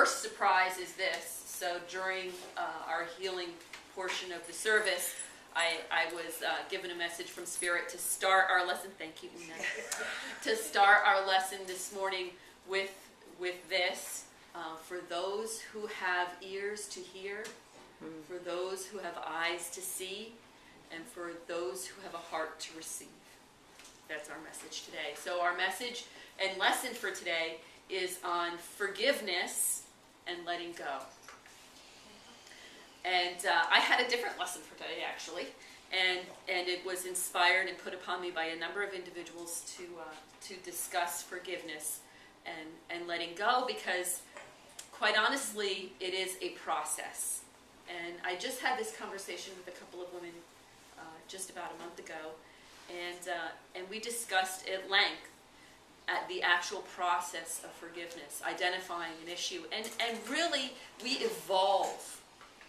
first surprise is this. So during our healing portion of the service, I was given a message from Spirit to start our lesson. Thank you, Una. To start our lesson this morning with this. For those who have ears to hear, for those who have eyes to see, and for those who have a heart to receive. That's our message today. So our message and lesson for today is on forgiveness and letting go. And I had a different lesson for today, actually, and it was inspired and put upon me by a number of individuals to discuss forgiveness and letting go, because quite honestly, it is a process. And I just had this conversation with a couple of women just about a month ago, and we discussed at length at the actual process of forgiveness, identifying an issue, and really we evolve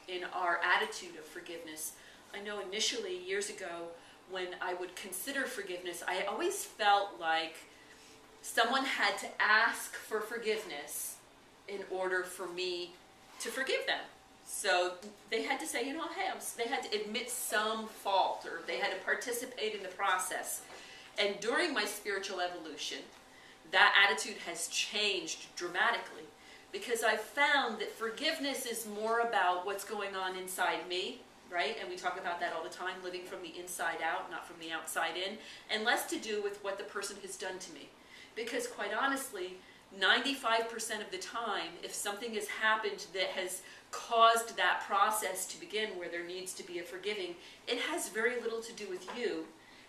in our attitude of forgiveness. I know initially, years ago, when I would consider forgiveness, I always felt like someone had to ask for forgiveness in order for me to forgive them. So they had to say, hey, they had to admit some fault, or they had to participate in the process. And during my spiritual evolution, that attitude has changed dramatically, because I've found that forgiveness is more about what's going on inside me, right? And we talk about that all the time, living from the inside out, not from the outside in, and less to do with what the person has done to me. Because quite honestly, 95% of the time, if something has happened that has caused that process to begin where there needs to be a forgiving, it has very little to do with you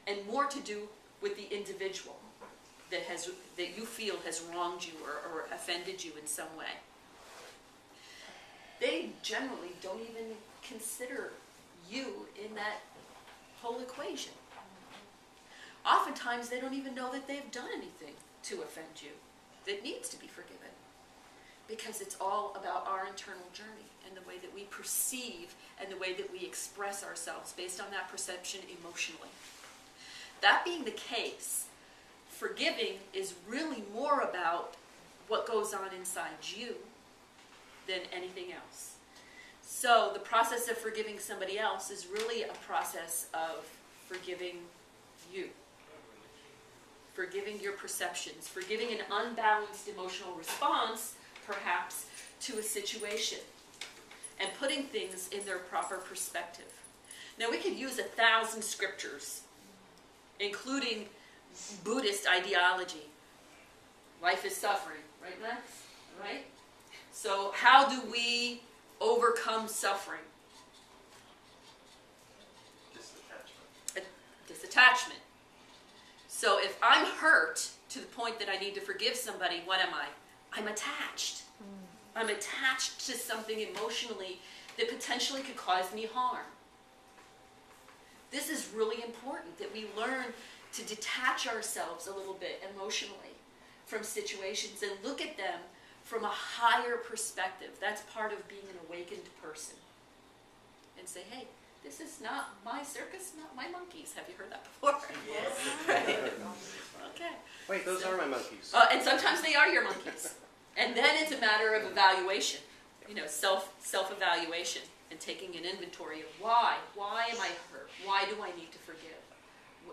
and more to do with the individual that you feel has wronged you or offended you in some way. They generally don't even consider you in that whole equation. Oftentimes they don't even know that they've done anything to offend you that needs to be forgiven, because it's all about our internal journey and the way that we perceive and the way that we express ourselves based on that perception emotionally. That being the case, forgiving is really more about what goes on inside you than anything else. So the process of forgiving somebody else is really a process of forgiving you. Forgiving your perceptions, forgiving an unbalanced emotional response, perhaps, to a situation, and putting things in their proper perspective. Now, we could use 1,000 scriptures, including Buddhist ideology. Life is suffering, right, Max? Right? So how do we overcome suffering? Disattachment. So if I'm hurt to the point that I need to forgive somebody, what am I? I'm attached. I'm attached to something emotionally that potentially could cause me harm. This is really important, that we learn to detach ourselves a little bit emotionally from situations and look at them from a higher perspective. That's part of being an awakened person. And say, hey, this is not my circus, not my monkeys. Have you heard that before? Yes. Right. Okay. Wait, those are my monkeys. And sometimes they are your monkeys. And then it's a matter of evaluation, self-evaluation, and taking an inventory of why. Why am I hurt? Why do I need to forgive?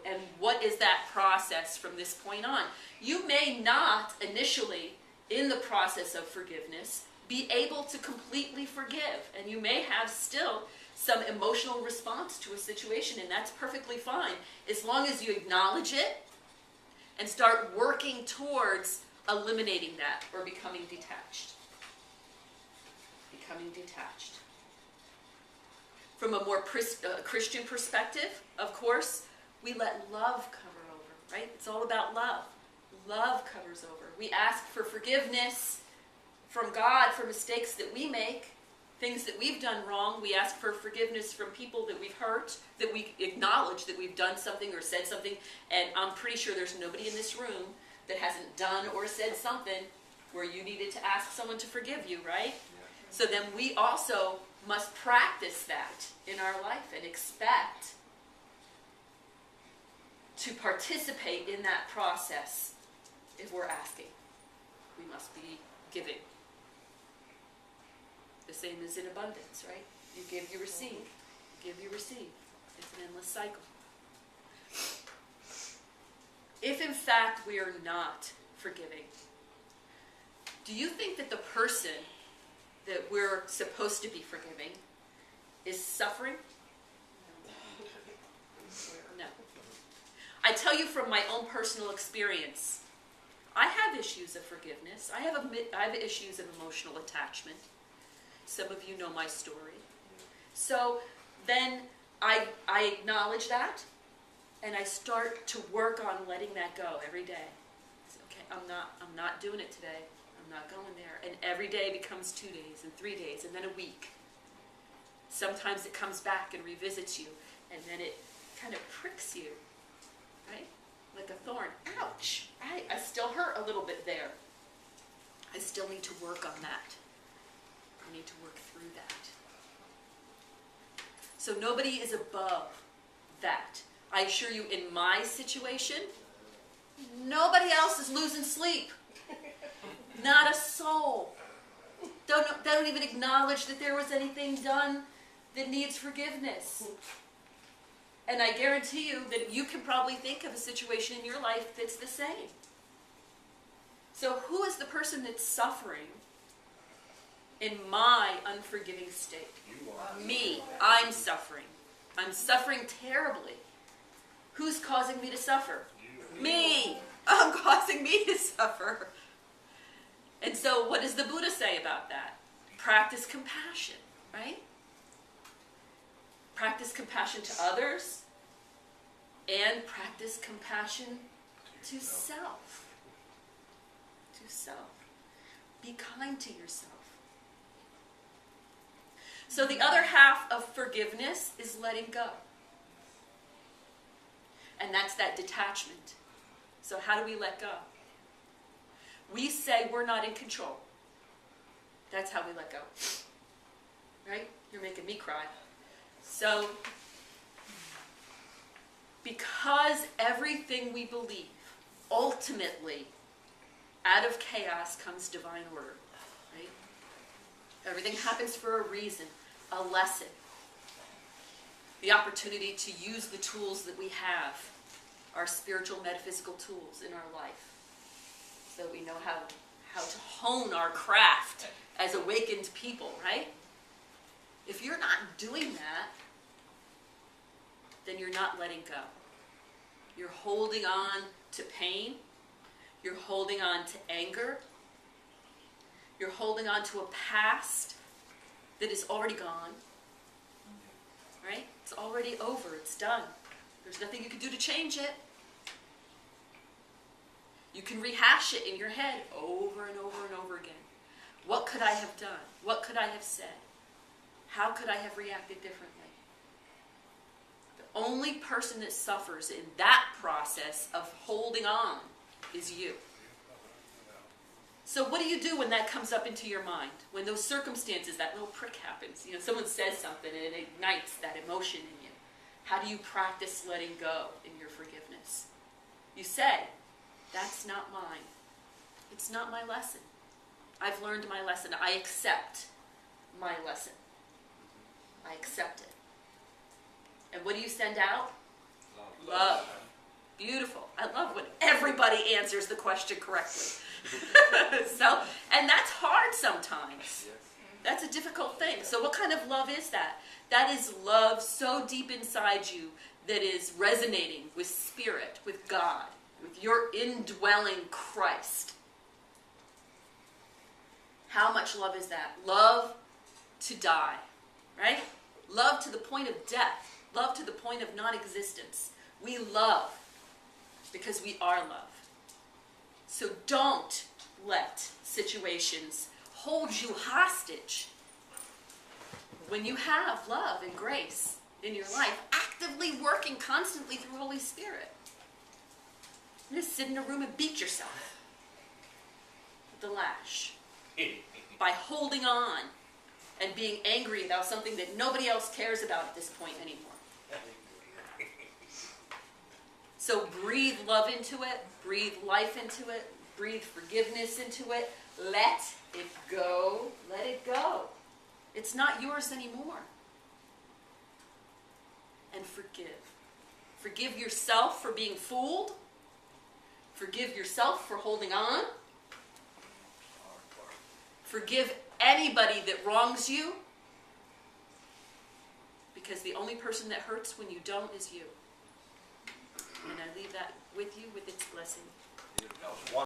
And what is that process from this point on? You may not initially, in the process of forgiveness, be able to completely forgive. And you may have still some emotional response to a situation, and that's perfectly fine, as long as you acknowledge it and start working towards eliminating that or becoming detached. Becoming detached. From a more Christian perspective, of course, we let love cover over, right? It's all about love. Love covers over. We ask for forgiveness from God for mistakes that we make, things that we've done wrong. We ask for forgiveness from people that we've hurt, that we acknowledge that we've done something or said something. And I'm pretty sure there's nobody in this room that hasn't done or said something where you needed to ask someone to forgive you, right? Yeah. So then we also must practice that in our life and expect to participate in that process. If we're asking, we must be giving. The same as in abundance, right? You give, you receive. You give, you receive. It's an endless cycle. If in fact we are not forgiving, do you think that the person that we're supposed to be forgiving is suffering? No. I tell you from my own personal experience, I have issues of forgiveness. I have issues of emotional attachment. Some of you know my story. So then I acknowledge that, and I start to work on letting that go every day. It's okay, I'm not doing it today. I'm not going there. And every day becomes 2 days and 3 days and then a week. Sometimes it comes back and revisits you, and then it kind of pricks you, right? Like a thorn. Ouch! I still hurt a little bit there. I still need to work on that. I need to work through that. So nobody is above that. I assure you, in my situation, nobody else is losing sleep. Not a soul. They don't even acknowledge that there was anything done that needs forgiveness. And I guarantee you that you can probably think of a situation in your life that's the same. So who is the person that's suffering in my unforgiving state? You are. Me. I'm suffering. I'm suffering terribly. Who's causing me to suffer? You. Me. I'm causing me to suffer. And so what does the Buddha say about that? Practice compassion, right? Practice compassion to others and practice compassion to self. To self. Be kind to yourself. So the other half of forgiveness is letting go. And that's that detachment. So how do we let go? We say we're not in control. That's how we let go. Right? You're making me cry. So, because everything we believe, ultimately, out of chaos comes divine order. Right? Everything happens for a reason, a lesson. The opportunity to use the tools that we have, our spiritual metaphysical tools in our life, so that we know how to hone our craft as awakened people, right? If you're not doing that, then you're not letting go. You're holding on to pain. You're holding on to anger. You're holding on to a past that is already gone. Right? It's already over. It's done. There's nothing you can do to change it. You can rehash it in your head over and over and over again. What could I have done? What could I have said? How could I have reacted differently? The only person that suffers in that process of holding on is you. So what do you do when that comes up into your mind? When those circumstances, that little prick happens, someone says something and it ignites that emotion in you. How do you practice letting go in your forgiveness? You say, that's not mine. It's not my lesson. I've learned my lesson. I accept my lesson. I accept it. And what do you send out? Love. Beautiful. I love when everybody answers the question correctly. And that's hard sometimes. That's a difficult thing. So what kind of love is that? That is love so deep inside you that is resonating with spirit, with God, with your indwelling Christ. How much love is that? Love to die, right? Love to the point of death. Love to the point of non-existence. We love because we are love. So don't let situations hold you hostage. When you have love and grace in your life, actively working constantly through Holy Spirit, you just sit in a room and beat yourself with the lash by holding on and being angry about something that nobody else cares about at this point anymore. So breathe love into it, breathe life into it, breathe forgiveness into it. Let it go. Let it go. It's not yours anymore. And forgive. Forgive yourself for being fooled. Forgive yourself for holding on. Forgive anybody that wrongs you. Because the only person that hurts when you don't is you. And I leave that with you with its blessing.